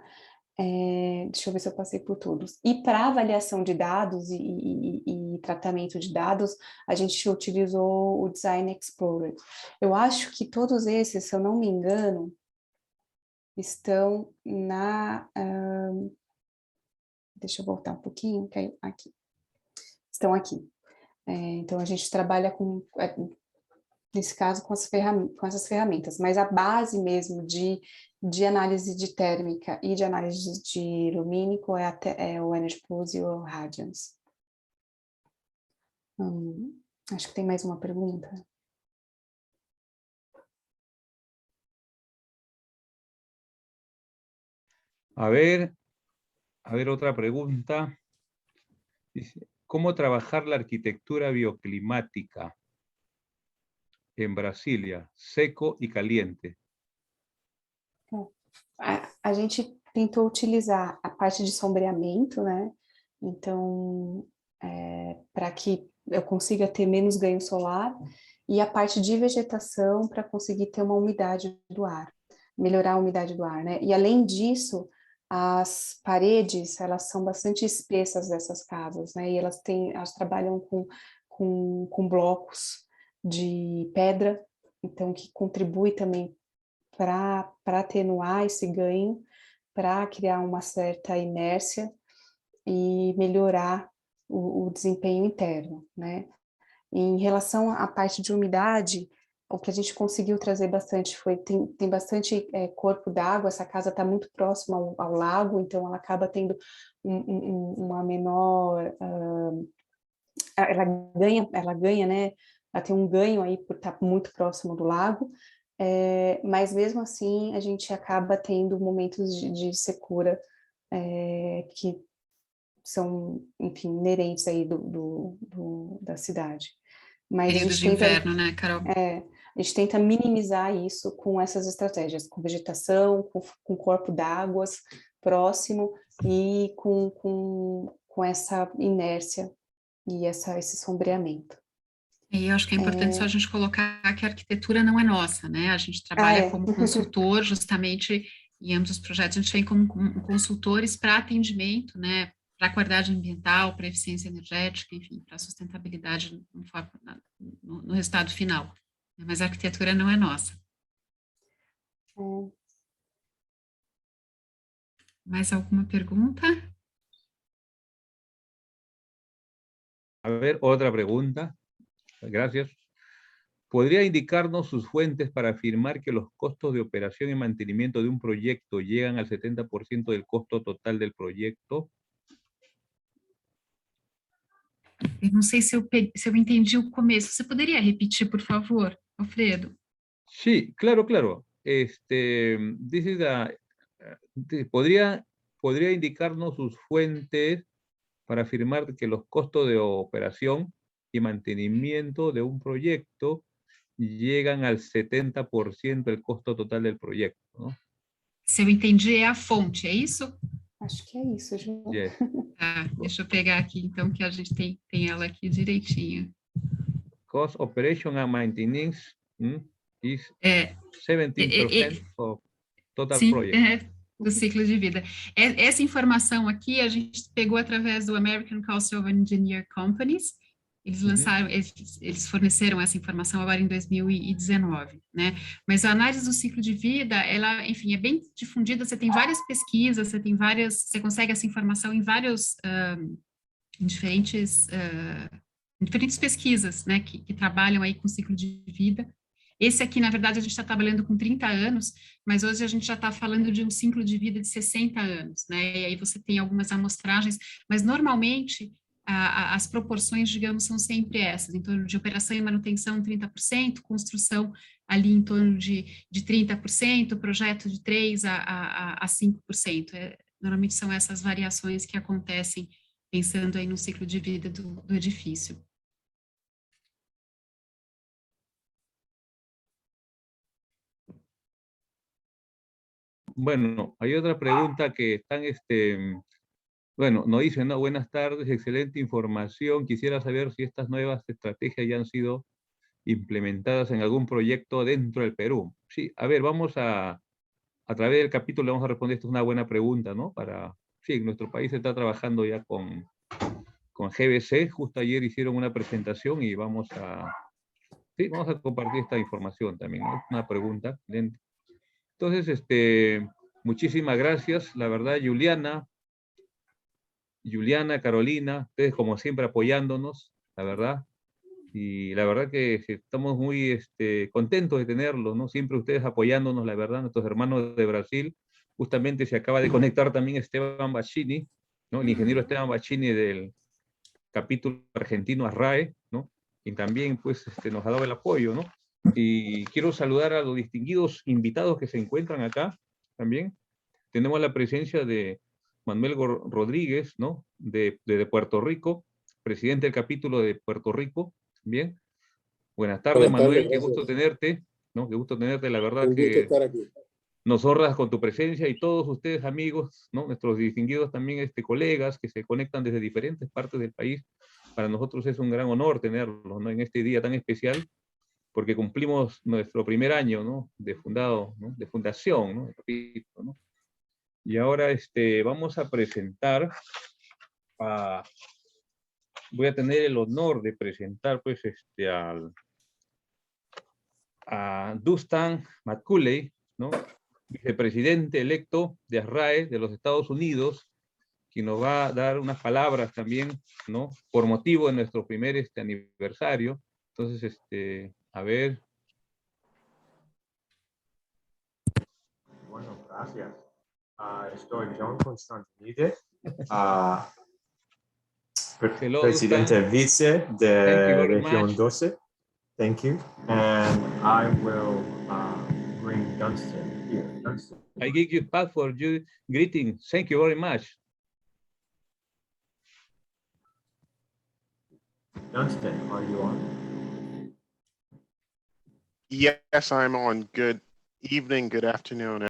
Deixa eu ver se eu passei por todos. E para avaliação de dados e tratamento de dados, a gente utilizou o Design Explorer. Eu acho que todos esses, se eu não me engano, estão deixa eu voltar um pouquinho, aqui. Estão aqui. Então, a gente trabalha nesse caso, com essas ferramentas, mas a base mesmo de análise de térmica e de análise de lumínico é o Energy Plus e o Radiance. Acho que tem mais uma pergunta. A ver otra pregunta. Dice, ¿cómo trabajar la arquitectura bioclimática en Brasília, seco e caliente? A gente tentou utilizar a parte de sombreamento, né? Então, para que eu consiga ter menos ganho solar, e a parte de vegetação para conseguir ter uma umidade do ar, melhorar a umidade do ar, né? E além disso, as paredes, elas são bastante espessas dessas casas, né? E elas trabalham com blocos de pedra, então que contribui também para atenuar esse ganho, para criar uma certa inércia e melhorar o desempenho interno, né? Em relação à parte de umidade, o que a gente conseguiu trazer bastante tem bastante corpo d'água, essa casa está muito próxima ao lago, então ela acaba tendo uma menor... ela ganha, né? Ela tem um ganho aí por estar muito próximo do lago, mas mesmo assim a gente acaba tendo momentos de secura que são, enfim, inerentes aí da cidade. Mas Período de inverno, né, Carol? A gente tenta minimizar isso com essas estratégias, com vegetação, com corpo d'águas próximo e com essa inércia e esse sombreamento. E eu acho que é importante só a gente colocar que a arquitetura não é nossa, né? A gente trabalha como consultor, justamente, em ambos os projetos, a gente vem como consultores para atendimento, né? Para a qualidade ambiental, para a eficiência energética, enfim, para a sustentabilidade no resultado final. Mas a arquitetura não é nossa. Mais alguma pergunta? A ver, otra pregunta. Gracias. ¿Podría indicarnos sus fuentes para afirmar que los costos de operación y mantenimiento de un proyecto llegan al 70% del costo total del proyecto? Eu não sei se eu entendi o começo. Você poderia repetir, por favor, Alfredo? Sí, claro, claro. ¿Podría indicarnos sus fuentes para afirmar que los costos de operación y mantenimiento de un proyecto llegan al 70% del costo total del proyecto, ¿no? Se eu entendi, é a fonte, é isso? Acho que é isso, Ju. Yes. Deixa eu pegar aqui, então, que a gente tem ela aqui direitinho. Cost operation and maintenance is 17% of total project. Do ciclo de vida. Essa informação aqui a gente pegou através do American Council of Engineer Companies. Eles lançaram, eles forneceram essa informação agora em 2019, né? Mas a análise do ciclo de vida, ela, enfim, é bem difundida. Você tem várias pesquisas, você consegue essa informação em vários, em diferentes pesquisas, né? Que trabalham aí com ciclo de vida. Esse aqui, na verdade, a gente está trabalhando com 30 anos, mas hoje a gente já está falando de um ciclo de vida de 60 anos, né? E aí você tem algumas amostragens, mas normalmente as proporções, digamos, são sempre essas, em torno de operação e manutenção 30%, construção ali em torno de 30%, projeto de 3% a 5%. Normalmente são essas variações que acontecem pensando aí no ciclo de vida do edifício. Bueno, hay otra pregunta que están, bueno, nos dicen, ¿no? Buenas tardes, excelente información. Quisiera saber si estas nuevas estrategias ya han sido implementadas en algún proyecto dentro del Perú. Sí, a ver, vamos a través del capítulo vamos a responder, esto es una buena pregunta, ¿no? Sí, nuestro país está trabajando ya con GBC, justo ayer hicieron una presentación y vamos a compartir esta información también, ¿no? Es una pregunta. Entonces, muchísimas gracias, la verdad, Juliana, Carolina, ustedes como siempre apoyándonos, la verdad, y la verdad que estamos muy contentos de tenerlos, ¿no? Siempre ustedes apoyándonos, la verdad, nuestros hermanos de Brasil. Justamente se acaba de conectar también Esteban Bacchini, ¿no? El ingeniero Esteban Bacchini del capítulo argentino ARRAE, ¿no? Y también, pues, nos ha dado el apoyo, ¿no? Y quiero saludar a los distinguidos invitados que se encuentran acá también. Tenemos la presencia de Manuel Rodríguez, ¿no? De Puerto Rico, presidente del capítulo de Puerto Rico. Bien. Buenas tardes, Manuel. Qué gusto tenerte, ¿no? Qué gusto tenerte. La verdad Un gusto estar aquí. Nos honras con tu presencia y todos ustedes, amigos, ¿no? Nuestros distinguidos también colegas que se conectan desde diferentes partes del país. Para nosotros es un gran honor tenerlos, ¿no? En este día tan especial, porque cumplimos nuestro primer año, ¿no? De fundado, ¿no? De fundación, ¿no? ¿no? Y ahora vamos a presentar, voy a tener el honor de presentar pues a Dustan Macaulay, ¿no? Vicepresidente electo de ARRAE de los Estados Unidos, quien nos va a dar unas palabras también, ¿no? Por motivo de nuestro primer aniversario. Entonces, a ver. Bueno, gracias. Estoy John Constantinides, presidente vice de Región 12. Thank you. And I will bring Dunstan here. Dunstan. I give you back for your greeting. Thank you very much. Dunstan, are you on? Yes, I'm on. Good evening, good afternoon,